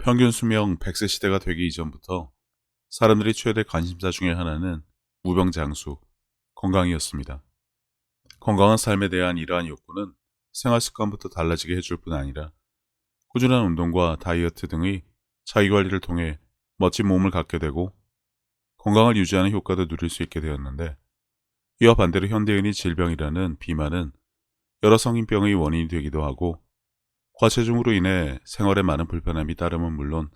평균 수명 100세 시대가 되기 이전부터 사람들이 최대 관심사 중에 하나는 무병장수, 건강이었습니다. 건강한 삶에 대한 이러한 욕구는 생활 습관부터 달라지게 해줄 뿐 아니라 꾸준한 운동과 다이어트 등의 자기관리를 통해 멋진 몸을 갖게 되고 건강을 유지하는 효과도 누릴 수 있게 되었는데, 이와 반대로 현대인의 질병이라는 비만은 여러 성인병의 원인이 되기도 하고, 과체중으로 인해 생활에 많은 불편함이 따르면 물론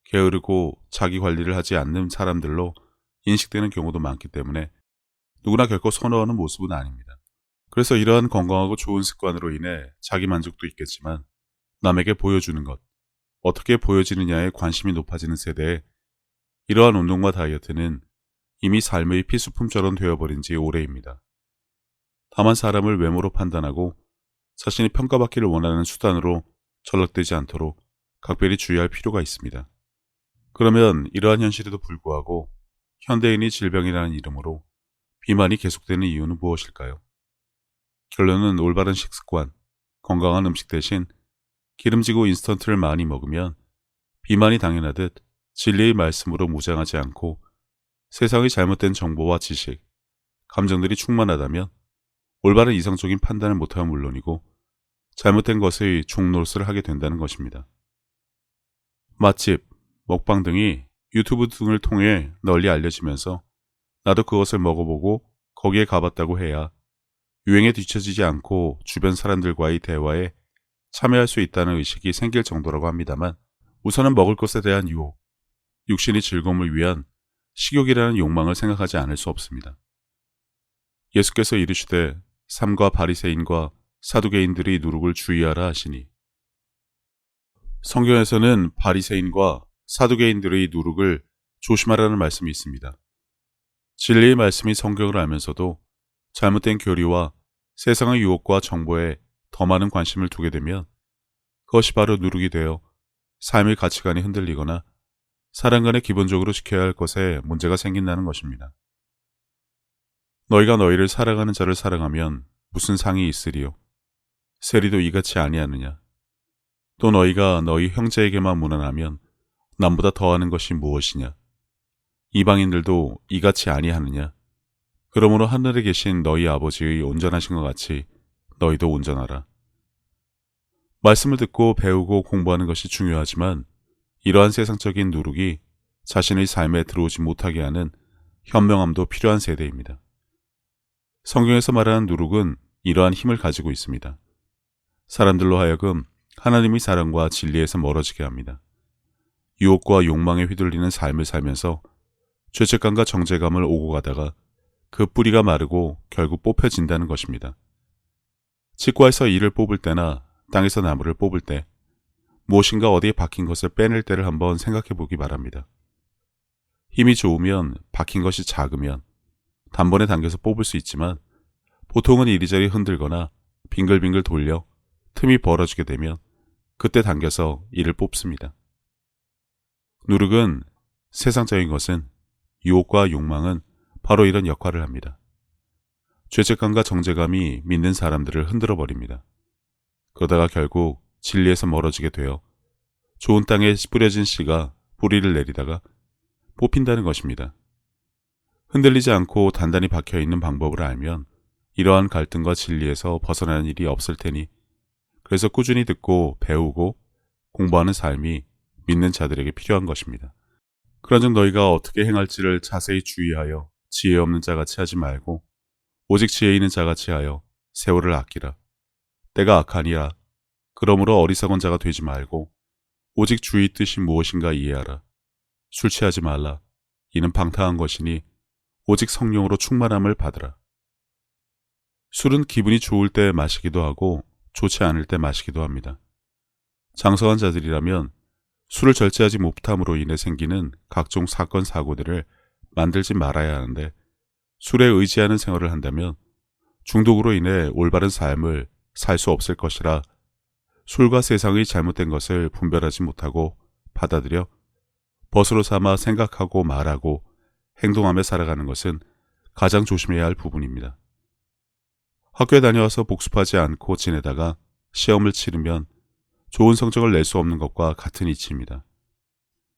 게으르고 자기 관리를 하지 않는 사람들로 인식되는 경우도 많기 때문에 누구나 결코 선호하는 모습은 아닙니다. 그래서 이러한 건강하고 좋은 습관으로 인해 자기 만족도 있겠지만 남에게 보여주는 것, 어떻게 보여지느냐에 관심이 높아지는 세대에 이러한 운동과 다이어트는 이미 삶의 필수품처럼 되어버린 지 오래입니다. 다만 사람을 외모로 판단하고 자신이 평가받기를 원하는 수단으로 전락되지 않도록 각별히 주의할 필요가 있습니다. 그러면 이러한 현실에도 불구하고 현대인이 질병이라는 이름으로 비만이 계속되는 이유는 무엇일까요? 결론은 올바른 식습관, 건강한 음식 대신 기름지고 인스턴트를 많이 먹으면 비만이 당연하듯 진리의 말씀으로 무장하지 않고 세상의 잘못된 정보와 지식, 감정들이 충만하다면 올바른 이성적인 판단을 못하면 물론이고 잘못된 것의 종노릇을 하게 된다는 것입니다. 맛집, 먹방 등이 유튜브 등을 통해 널리 알려지면서 나도 그것을 먹어보고 거기에 가봤다고 해야 유행에 뒤처지지 않고 주변 사람들과의 대화에 참여할 수 있다는 의식이 생길 정도라고 합니다만, 우선은 먹을 것에 대한 유혹, 육신의 즐거움을 위한 식욕이라는 욕망을 생각하지 않을 수 없습니다. 예수께서 이르시되 삼가 바리새인과 사두개인들의 누룩을 주의하라 하시니, 성경에서는 바리새인과 사두개인들의 누룩을 조심하라는 말씀이 있습니다. 진리의 말씀이 성경을 알면서도 잘못된 교리와 세상의 유혹과 정보에 더 많은 관심을 두게 되면 그것이 바로 누룩이 되어 삶의 가치관이 흔들리거나 사람 간에 기본적으로 지켜야 할 것에 문제가 생긴다는 것입니다. 너희가 너희를 사랑하는 자를 사랑하면 무슨 상이 있으리요? 세리도 이같이 아니하느냐? 또 너희가 너희 형제에게만 무난하면 남보다 더하는 것이 무엇이냐? 이방인들도 이같이 아니하느냐? 그러므로 하늘에 계신 너희 아버지의 온전하신 것 같이 너희도 온전하라. 말씀을 듣고 배우고 공부하는 것이 중요하지만 이러한 세상적인 누룩이 자신의 삶에 들어오지 못하게 하는 현명함도 필요한 세대입니다. 성경에서 말하는 누룩은 이러한 힘을 가지고 있습니다. 사람들로 하여금 하나님의 사랑과 진리에서 멀어지게 합니다. 유혹과 욕망에 휘둘리는 삶을 살면서 죄책감과 정죄감을 오고 가다가 그 뿌리가 마르고 결국 뽑혀진다는 것입니다. 치과에서 이를 뽑을 때나 땅에서 나무를 뽑을 때 무엇인가 어디에 박힌 것을 빼낼 때를 한번 생각해 보기 바랍니다. 힘이 좋으면, 박힌 것이 작으면 단번에 당겨서 뽑을 수 있지만 보통은 이리저리 흔들거나 빙글빙글 돌려 틈이 벌어지게 되면 그때 당겨서 이를 뽑습니다. 누룩은, 세상적인 것은, 유혹과 욕망은 바로 이런 역할을 합니다. 죄책감과 정죄감이 믿는 사람들을 흔들어 버립니다. 그러다가 결국 진리에서 멀어지게 되어 좋은 땅에 뿌려진 씨가 뿌리를 내리다가 뽑힌다는 것입니다. 흔들리지 않고 단단히 박혀있는 방법을 알면 이러한 갈등과 진리에서 벗어나는 일이 없을 테니, 그래서 꾸준히 듣고 배우고 공부하는 삶이 믿는 자들에게 필요한 것입니다. 그런즉 너희가 어떻게 행할지를 자세히 주의하여 지혜 없는 자같이 하지 말고 오직 지혜 있는 자같이 하여 세월을 아끼라. 때가 악하니라. 그러므로 어리석은 자가 되지 말고 오직 주의 뜻이 무엇인가 이해하라. 술 취하지 말라. 이는 방탕한 것이니 오직 성령으로 충만함을 받으라. 술은 기분이 좋을 때 마시기도 하고 좋지 않을 때 마시기도 합니다. 장성한 자들이라면 술을 절제하지 못함으로 인해 생기는 각종 사건 사고들을 만들지 말아야 하는데, 술에 의지하는 생활을 한다면 중독으로 인해 올바른 삶을 살 수 없을 것이라 술과 세상의 잘못된 것을 분별하지 못하고 받아들여 벗으로 삼아 생각하고 말하고 행동하며 살아가는 것은 가장 조심해야 할 부분입니다. 학교에 다녀와서 복습하지 않고 지내다가 시험을 치르면 좋은 성적을 낼 수 없는 것과 같은 이치입니다.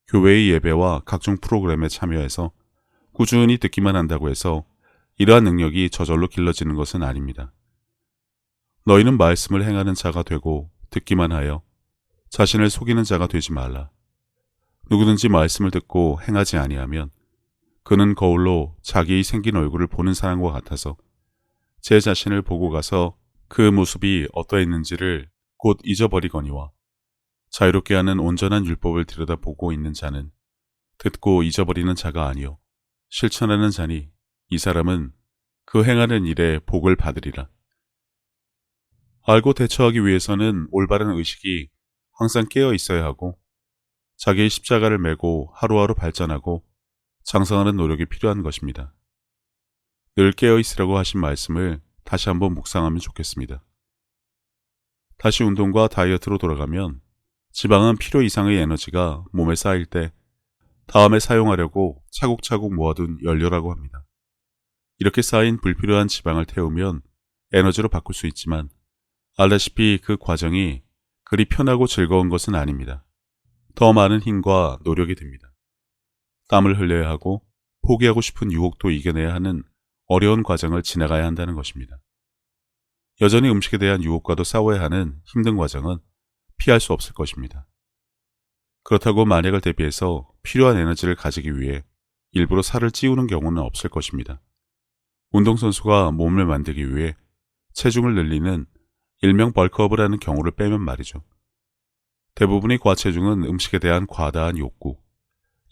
교회의 예배와 각종 프로그램에 참여해서 꾸준히 듣기만 한다고 해서 이러한 능력이 저절로 길러지는 것은 아닙니다. 너희는 말씀을 행하는 자가 되고 듣기만 하여 자신을 속이는 자가 되지 말라. 누구든지 말씀을 듣고 행하지 아니하면 그는 거울로 자기의 생긴 얼굴을 보는 사람과 같아서 제 자신을 보고 가서 그 모습이 어떠했는지를 곧 잊어버리거니와 자유롭게 하는 온전한 율법을 들여다보고 있는 자는 듣고 잊어버리는 자가 아니요 실천하는 자니 이 사람은 그 행하는 일에 복을 받으리라. 알고 대처하기 위해서는 올바른 의식이 항상 깨어 있어야 하고 자기의 십자가를 메고 하루하루 발전하고 장성하는 노력이 필요한 것입니다. 늘 깨어 있으라고 하신 말씀을 다시 한번 묵상하면 좋겠습니다. 다시 운동과 다이어트로 돌아가면 지방은 필요 이상의 에너지가 몸에 쌓일 때 다음에 사용하려고 차곡차곡 모아둔 연료라고 합니다. 이렇게 쌓인 불필요한 지방을 태우면 에너지로 바꿀 수 있지만 알다시피 그 과정이 그리 편하고 즐거운 것은 아닙니다. 더 많은 힘과 노력이 듭니다. 땀을 흘려야 하고 포기하고 싶은 유혹도 이겨내야 하는 어려운 과정을 지나가야 한다는 것입니다. 여전히 음식에 대한 유혹과도 싸워야 하는 힘든 과정은 피할 수 없을 것입니다. 그렇다고 만약을 대비해서 필요한 에너지를 가지기 위해 일부러 살을 찌우는 경우는 없을 것입니다. 운동선수가 몸을 만들기 위해 체중을 늘리는 일명 벌크업을 하는 경우를 빼면 말이죠. 대부분의 과체중은 음식에 대한 과다한 욕구,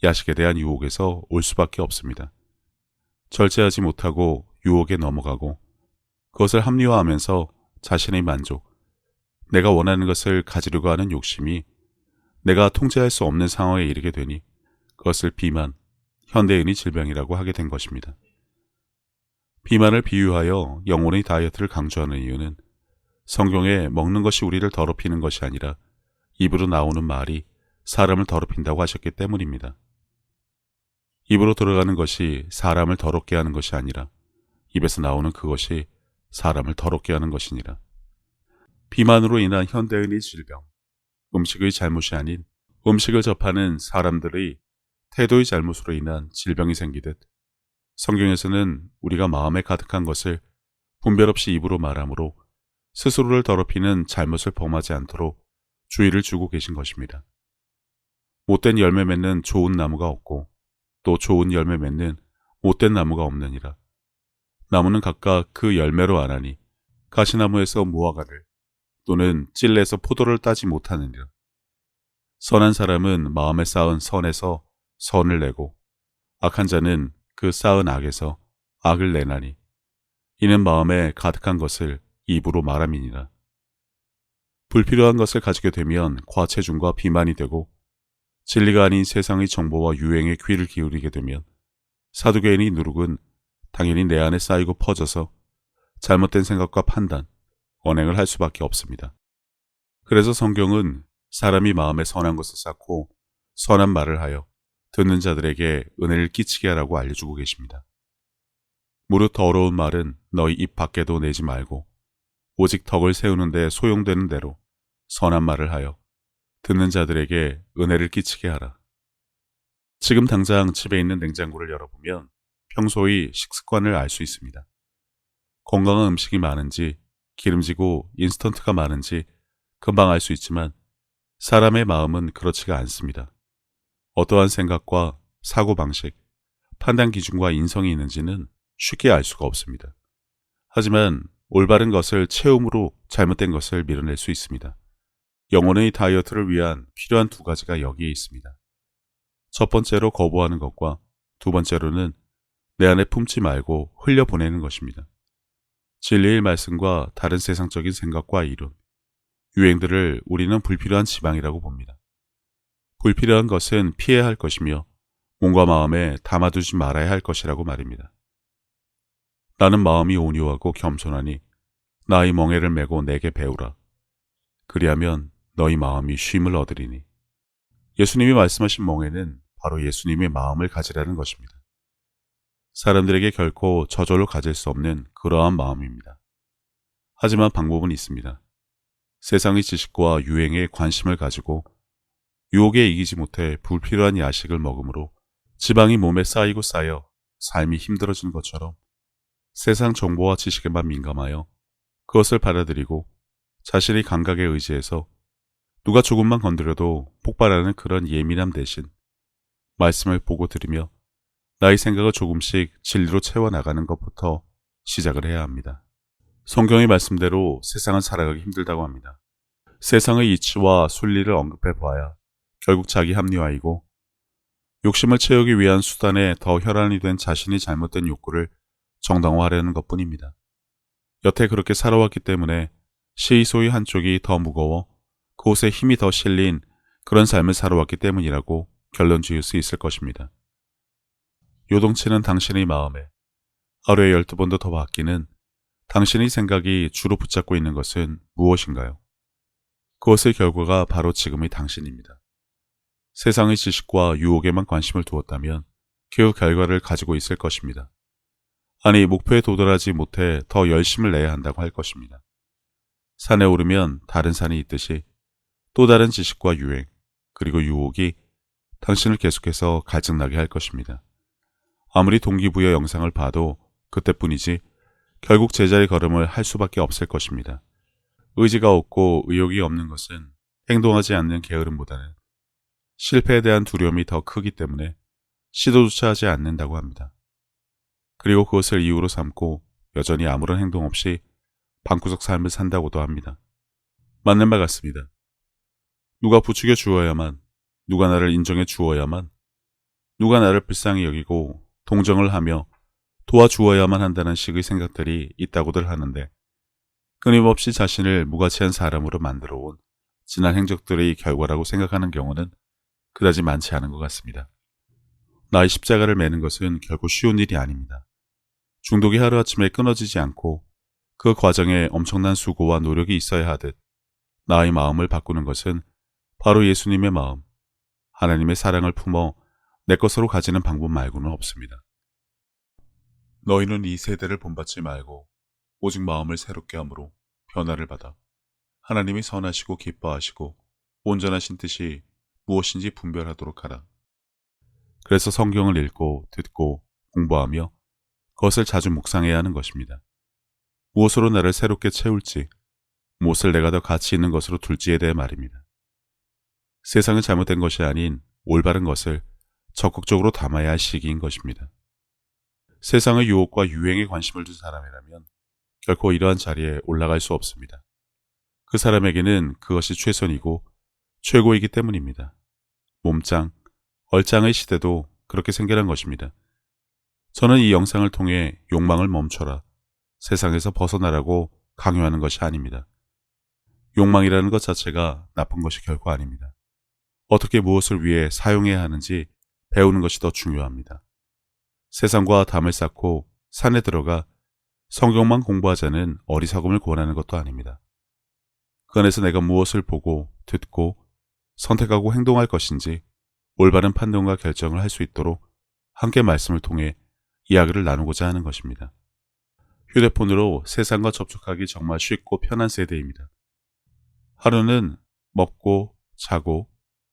야식에 대한 유혹에서 올 수밖에 없습니다. 절제하지 못하고 유혹에 넘어가고 그것을 합리화하면서 자신의 만족, 내가 원하는 것을 가지려고 하는 욕심이 내가 통제할 수 없는 상황에 이르게 되니 그것을 비만, 현대인의 질병이라고 하게 된 것입니다. 비만을 비유하여 영혼의 다이어트를 강조하는 이유는 성경에 먹는 것이 우리를 더럽히는 것이 아니라 입으로 나오는 말이 사람을 더럽힌다고 하셨기 때문입니다. 입으로 들어가는 것이 사람을 더럽게 하는 것이 아니라 입에서 나오는 그것이 사람을 더럽게 하는 것이니라. 비만으로 인한 현대인의 질병, 음식의 잘못이 아닌 음식을 접하는 사람들의 태도의 잘못으로 인한 질병이 생기듯 성경에서는 우리가 마음에 가득한 것을 분별 없이 입으로 말하므로 스스로를 더럽히는 잘못을 범하지 않도록 주의를 주고 계신 것입니다. 못된 열매 맺는 좋은 나무가 없고 또 좋은 열매 맺는 못된 나무가 없느니라. 나무는 각각 그 열매로 아나니 가시나무에서 무화과를 또는 찔레에서 포도를 따지 못하느니라. 선한 사람은 마음에 쌓은 선에서 선을 내고 악한 자는 그 쌓은 악에서 악을 내나니 이는 마음에 가득한 것을 입으로 말함이니라. 불필요한 것을 가지게 되면 과체중과 비만이 되고 진리가 아닌 세상의 정보와 유행에 귀를 기울이게 되면 사두개인의 누룩은 당연히 내 안에 쌓이고 퍼져서 잘못된 생각과 판단, 언행을 할 수밖에 없습니다. 그래서 성경은 사람이 마음에 선한 것을 쌓고 선한 말을 하여 듣는 자들에게 은혜를 끼치게 하라고 알려주고 계십니다. 무릇 더러운 말은 너희 입 밖에도 내지 말고 오직 덕을 세우는 데 소용되는 대로 선한 말을 하여 듣는 자들에게 은혜를 끼치게 하라. 지금 당장 집에 있는 냉장고를 열어보면 평소의 식습관을 알 수 있습니다. 건강한 음식이 많은지 기름지고 인스턴트가 많은지 금방 알 수 있지만 사람의 마음은 그렇지가 않습니다. 어떠한 생각과 사고방식, 판단 기준과 인성이 있는지는 쉽게 알 수가 없습니다. 하지만 올바른 것을 채움으로 잘못된 것을 밀어낼 수 있습니다. 영혼의 다이어트를 위한 필요한 두 가지가 여기에 있습니다. 첫 번째로 거부하는 것과 두 번째로는 내 안에 품지 말고 흘려보내는 것입니다. 진리의 말씀과 다른 세상적인 생각과 이론, 유행들을 우리는 불필요한 지방이라고 봅니다. 불필요한 것은 피해야 할 것이며 몸과 마음에 담아두지 말아야 할 것이라고 말입니다. 나는 마음이 온유하고 겸손하니 나의 멍에를 메고 내게 배우라. 그리하면 너희 마음이 쉼을 얻으리니. 예수님이 말씀하신 멍에는 바로 예수님의 마음을 가지라는 것입니다. 사람들에게 결코 저절로 가질 수 없는 그러한 마음입니다. 하지만 방법은 있습니다. 세상의 지식과 유행에 관심을 가지고 유혹에 이기지 못해 불필요한 야식을 먹으므로 지방이 몸에 쌓이고 쌓여 삶이 힘들어지는 것처럼 세상 정보와 지식에만 민감하여 그것을 받아들이고 자신의 감각에 의지해서 누가 조금만 건드려도 폭발하는 그런 예민함 대신 말씀을 보고 들으며 나의 생각을 조금씩 진리로 채워나가는 것부터 시작을 해야 합니다. 성경의 말씀대로 세상은 살아가기 힘들다고 합니다. 세상의 이치와 순리를 언급해 보아야 결국 자기 합리화이고 욕심을 채우기 위한 수단에 더 혈안이 된 자신이 잘못된 욕구를 정당화하려는 것뿐입니다. 여태 그렇게 살아왔기 때문에 시의소의 한쪽이 더 무거워 그곳에 힘이 더 실린 그런 삶을 살아왔기 때문이라고 결론 지을 수 있을 것입니다. 요동치는 당신의 마음에 하루에 12번도 더 바뀌는 당신의 생각이 주로 붙잡고 있는 것은 무엇인가요? 그것의 결과가 바로 지금의 당신입니다. 세상의 지식과 유혹에만 관심을 두었다면 그 결과를 가지고 있을 것입니다. 아니, 목표에 도달하지 못해 더 열심을 내야 한다고 할 것입니다. 산에 오르면 다른 산이 있듯이 또 다른 지식과 유행, 그리고 유혹이 당신을 계속해서 갈증나게 할 것입니다. 아무리 동기부여 영상을 봐도 그때뿐이지 결국 제자리 걸음을 할 수밖에 없을 것입니다. 의지가 없고 의욕이 없는 것은 행동하지 않는 게으름보다는 실패에 대한 두려움이 더 크기 때문에 시도조차 하지 않는다고 합니다. 그리고 그것을 이유로 삼고 여전히 아무런 행동 없이 방구석 삶을 산다고도 합니다. 맞는 말 같습니다. 누가 부추겨 주어야만, 누가 나를 인정해 주어야만, 누가 나를 불쌍히 여기고 동정을 하며 도와주어야만 한다는 식의 생각들이 있다고들 하는데 끊임없이 자신을 무가치한 사람으로 만들어 온 지난 행적들의 결과라고 생각하는 경우는 그다지 많지 않은 것 같습니다. 나의 십자가를 매는 것은 결코 쉬운 일이 아닙니다. 중독이 하루아침에 끊어지지 않고 그 과정에 엄청난 수고와 노력이 있어야 하듯 나의 마음을 바꾸는 것은 바로 예수님의 마음, 하나님의 사랑을 품어 내 것으로 가지는 방법 말고는 없습니다. 너희는 이 세대를 본받지 말고 오직 마음을 새롭게 함으로 변화를 받아 하나님이 선하시고 기뻐하시고 온전하신 뜻이 무엇인지 분별하도록 하라. 그래서 성경을 읽고 듣고 공부하며 그것을 자주 묵상해야 하는 것입니다. 무엇으로 나를 새롭게 채울지, 무엇을 내가 더 가치 있는 것으로 둘지에 대해 말입니다. 세상은 잘못된 것이 아닌 올바른 것을 적극적으로 담아야 할 시기인 것입니다. 세상의 유혹과 유행에 관심을 둔 사람이라면 결코 이러한 자리에 올라갈 수 없습니다. 그 사람에게는 그것이 최선이고 최고이기 때문입니다. 몸짱, 얼짱의 시대도 그렇게 생겨난 것입니다. 저는 이 영상을 통해 욕망을 멈춰라, 세상에서 벗어나라고 강요하는 것이 아닙니다. 욕망이라는 것 자체가 나쁜 것이 결코 아닙니다. 어떻게 무엇을 위해 사용해야 하는지 배우는 것이 더 중요합니다. 세상과 담을 쌓고 산에 들어가 성경만 공부하자는 어리석음을 권하는 것도 아닙니다. 그 안에서 내가 무엇을 보고 듣고 선택하고 행동할 것인지 올바른 판단과 결정을 할 수 있도록 함께 말씀을 통해 이야기를 나누고자 하는 것입니다. 휴대폰으로 세상과 접촉하기 정말 쉽고 편한 세대입니다. 하루는 먹고 자고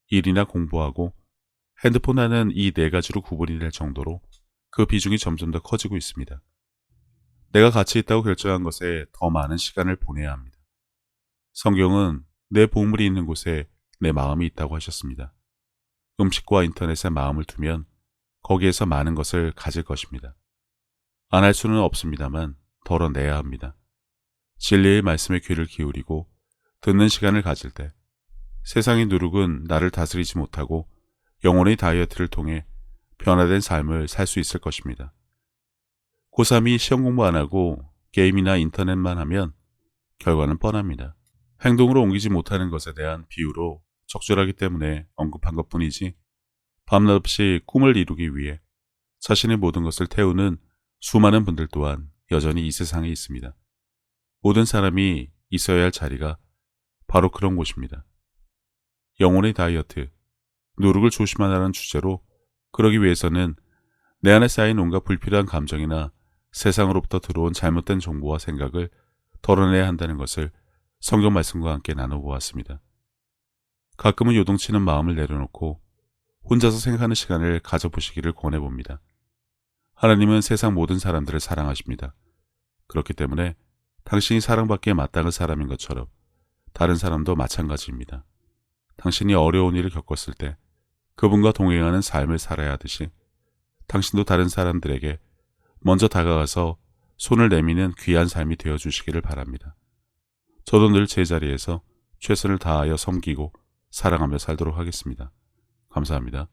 일이나 공부하고 핸드폰 하는 이 네 가지로 구분이 될 정도로 그 비중이 점점 더 커지고 있습니다. 내가 가치 있다고 결정한 것에 더 많은 시간을 보내야 합니다. 성경은 내 보물이 있는 곳에 내 마음이 있다고 하셨습니다. 음식과 인터넷에 마음을 두면 거기에서 많은 것을 가질 것입니다. 안 할 수는 없습니다만 덜어내야 합니다. 진리의 말씀에 귀를 기울이고 듣는 시간을 가질 때 세상의 누룩은 나를 다스리지 못하고 영혼의 다이어트를 통해 변화된 삶을 살 수 있을 것입니다. 고3이 시험 공부 안 하고 게임이나 인터넷만 하면 결과는 뻔합니다. 행동으로 옮기지 못하는 것에 대한 비유로 적절하기 때문에 언급한 것뿐이지 밤낮 없이 꿈을 이루기 위해 자신의 모든 것을 태우는 수많은 분들 또한 여전히 이 세상에 있습니다. 모든 사람이 있어야 할 자리가 바로 그런 곳입니다. 영혼의 다이어트, 누룩을 조심하라는 주제로 그러기 위해서는 내 안에 쌓인 온갖 불필요한 감정이나 세상으로부터 들어온 잘못된 정보와 생각을 덜어내야 한다는 것을 성경 말씀과 함께 나눠보았습니다. 가끔은 요동치는 마음을 내려놓고 혼자서 생각하는 시간을 가져보시기를 권해봅니다. 하나님은 세상 모든 사람들을 사랑하십니다. 그렇기 때문에 당신이 사랑받기에 마땅한 사람인 것처럼 다른 사람도 마찬가지입니다. 당신이 어려운 일을 겪었을 때 그분과 동행하는 삶을 살아야 하듯이 당신도 다른 사람들에게 먼저 다가가서 손을 내미는 귀한 삶이 되어주시기를 바랍니다. 저도 늘 제자리에서 최선을 다하여 섬기고 사랑하며 살도록 하겠습니다. 감사합니다.